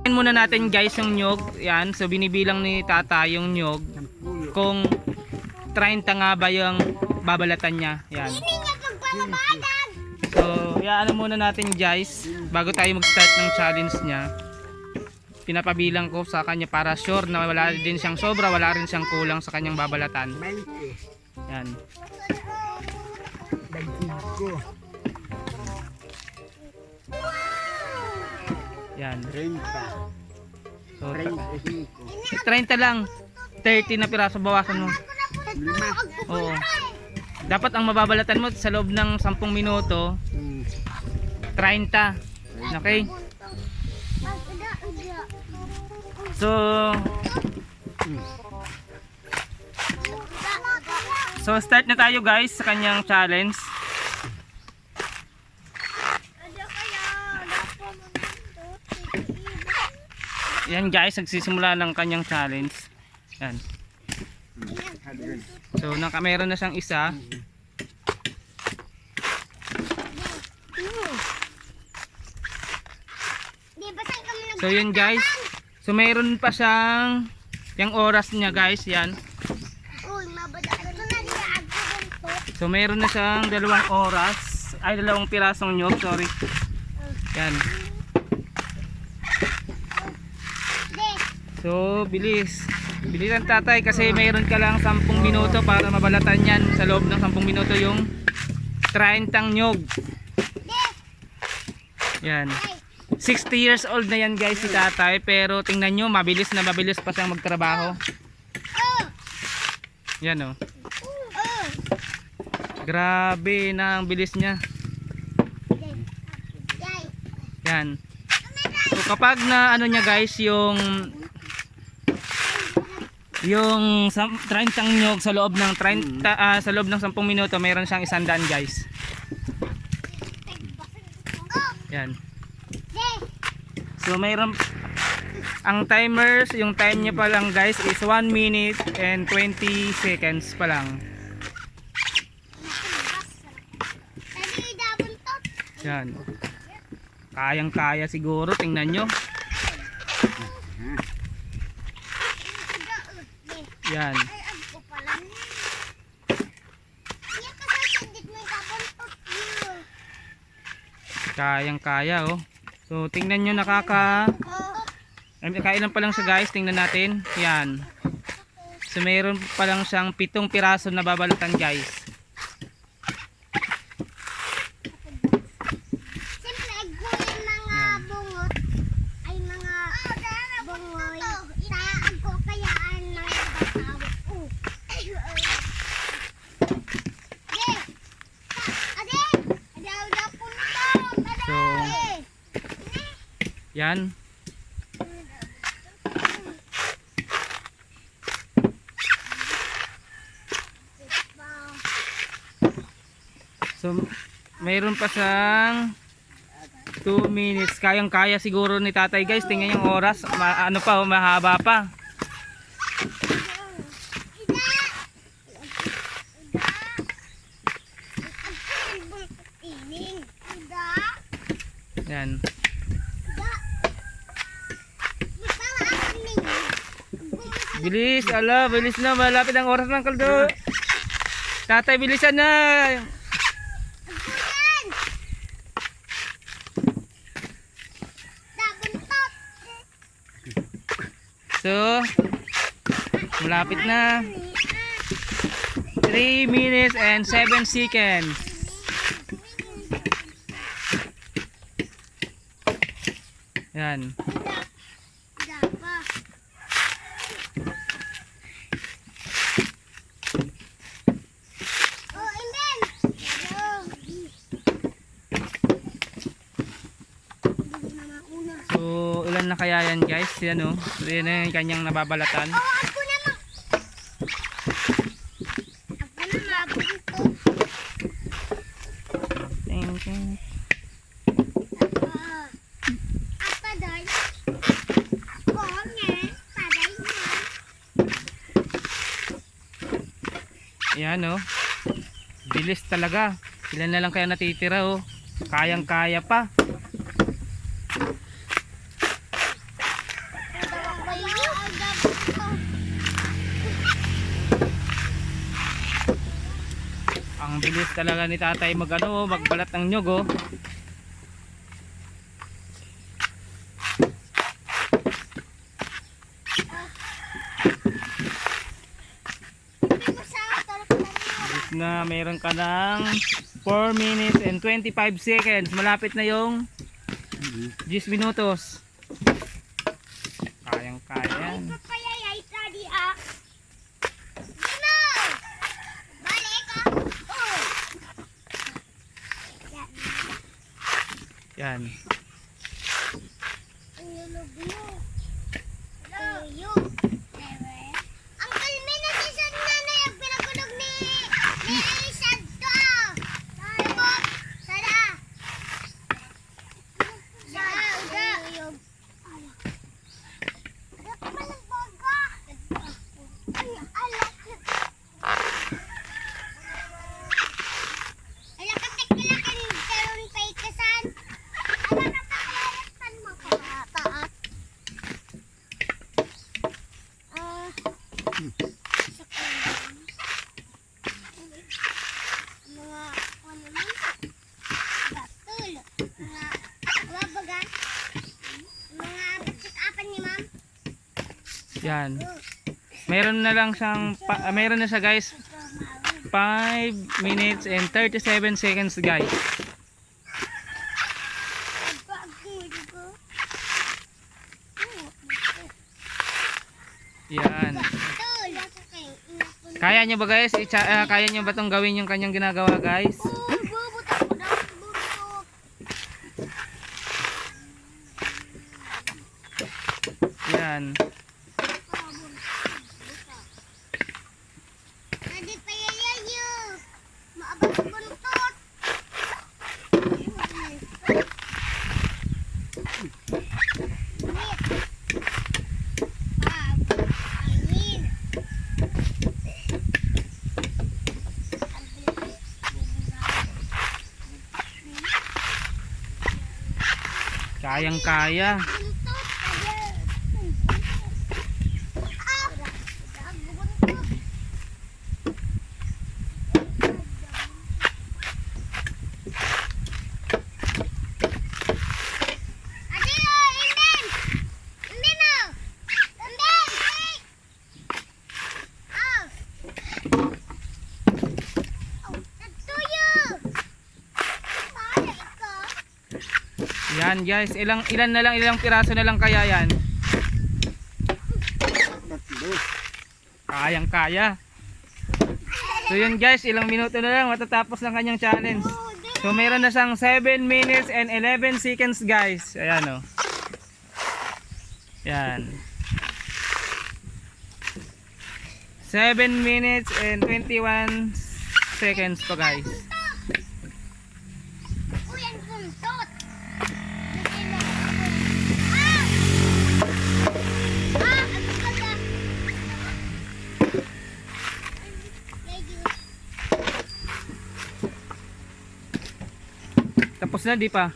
Muna natin guys yung nyog. Yan, so binibilang ni tata yung nyog kung 30 nga ba yung babalatan niya. Yan. So, ano muna natin guys, bago tayo mag-start ng challenge niya. Pinapabilang ko sa kanya para sure na wala din siyang sobra, wala rin siyang kulang sa kanyang babalatan. Yan. Yan. So, 30 lang. 30 na piraso bawasan mo. Oo. Dapat ang mababalatan mo sa loob ng 10 minuto 30. Okay? So start na tayo guys sa kanyang challenge. Yan guys, nagsisimula ng kanyang challenge. Yan. So meron na siyang isa. So yun guys. So mayroon pa siyang yung oras niya guys, yan. So mayroon na siyang 2 oras, ay 2 pirasong nyog, sorry. Yan. So bilis. Bilisan tatay kasi mayroon ka lang 10 minuto para mabalatan yan. Sa loob ng 10 minuto yung 30 nyog. Yan. 60 years old na yan guys si tatay, pero tingnan nyo, mabilis na mabilis pa siyang magtrabaho. Yan o. Grabe na ang bilis niya. Yan. So kapag na ano niya guys, yung 30 nyog sa loob ng 30 sa loob ng 10 minuto, mayroon siyang 100 guys. Yan. So mayroon ang timers, yung time niya pa lang guys is 1 minute and 20 seconds pa lang. Yan. Kayang-kaya siguro, tingnan nyo. Yan. Kayang-kaya oh. So tingnan nyo, kailan pa lang siya guys, tingnan natin. Yan. So mayroon pa lang siyang 7 piraso na babalatan guys. Yan. So mayroon pa siyang 2 minutes. Kayang-kaya siguro ni tatay guys. Tingnan yung oras. Ano pa, mahaba pa. Yan. Bilis, ala, bilis na, malapit ang oras ng kaldo. Tatay, bilisan na. So, malapit na. 3 minutes and 7 seconds. Yan. So, ilan na kaya yan guys? Yan o. So, yan na yung kanyang nababalatan. Yan o. Bilis talaga. Ilan na lang kaya natitira o. Kayang kaya pa. Ang bilis talaga ni tatay magbalat ng nyog oh. Bilis na, meron ka ng 4 minutes and 25 seconds. Malapit na yung 10 minutos. Kayang kaya. Yan. Yan. Meron na lang siyang meron na siya guys 5 minutes and 37 seconds guys. Yan. Kaya nyo ba guys? Kaya nyo ba itong gawin yung kanyang ginagawa guys? Yan. Kayang kaya. Yan guys, ilang piraso na lang kaya yan? Kayang kaya. So yun guys, ilang minuto na lang matatapos ng kanyang challenge. So meron na siyang 7 minutes and 11 seconds guys. Ayan o. Yan. 7 minutes and 21 seconds pa guys. Tapos na, di pa?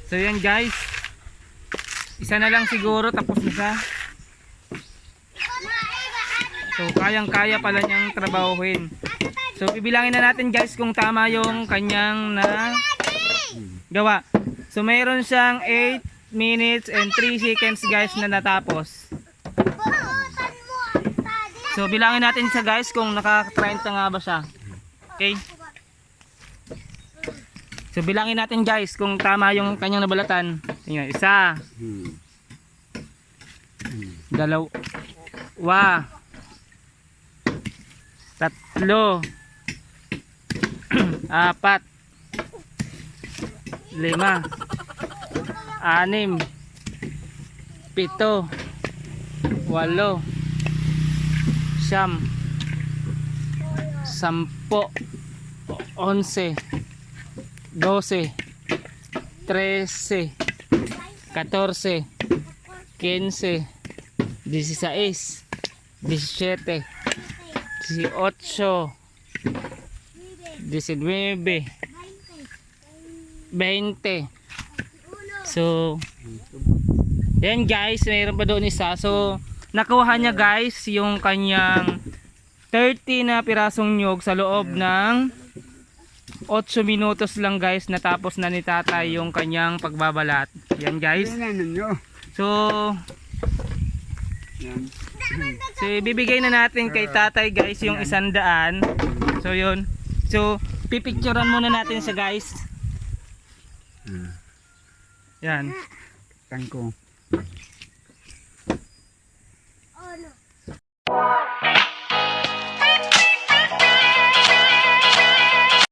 So yan guys, isa na lang siguro tapos na siya. So kayang kaya pala niyang trabahuhin. So bibilangin na natin guys kung tama yung kanyang na gawa. So mayroon siyang 8 minutes and 3 seconds guys na natapos. So bilangin natin siya guys kung nakaka-30 nga ba siya. Okay. So bilangin natin guys kung tama yung kanyang nabalatan. Tingnan, 1, 2, 3, 4, 5, 6, 7, 8, 11, 12, 13, 14, 15, 16, 17, 18, 19, 20, So, yan guys, mayroon pa doon isa. So, nakuha niya guys yung kanyang 30 na pirasong nyog sa loob ng 8 minutos lang guys. Natapos na ni tatay yung kanyang pagbabalat. Yan guys. So, so ibibigay na natin kay tatay guys yung 100. So yun. So, pipicturean muna natin siya guys. Yan. Tangko.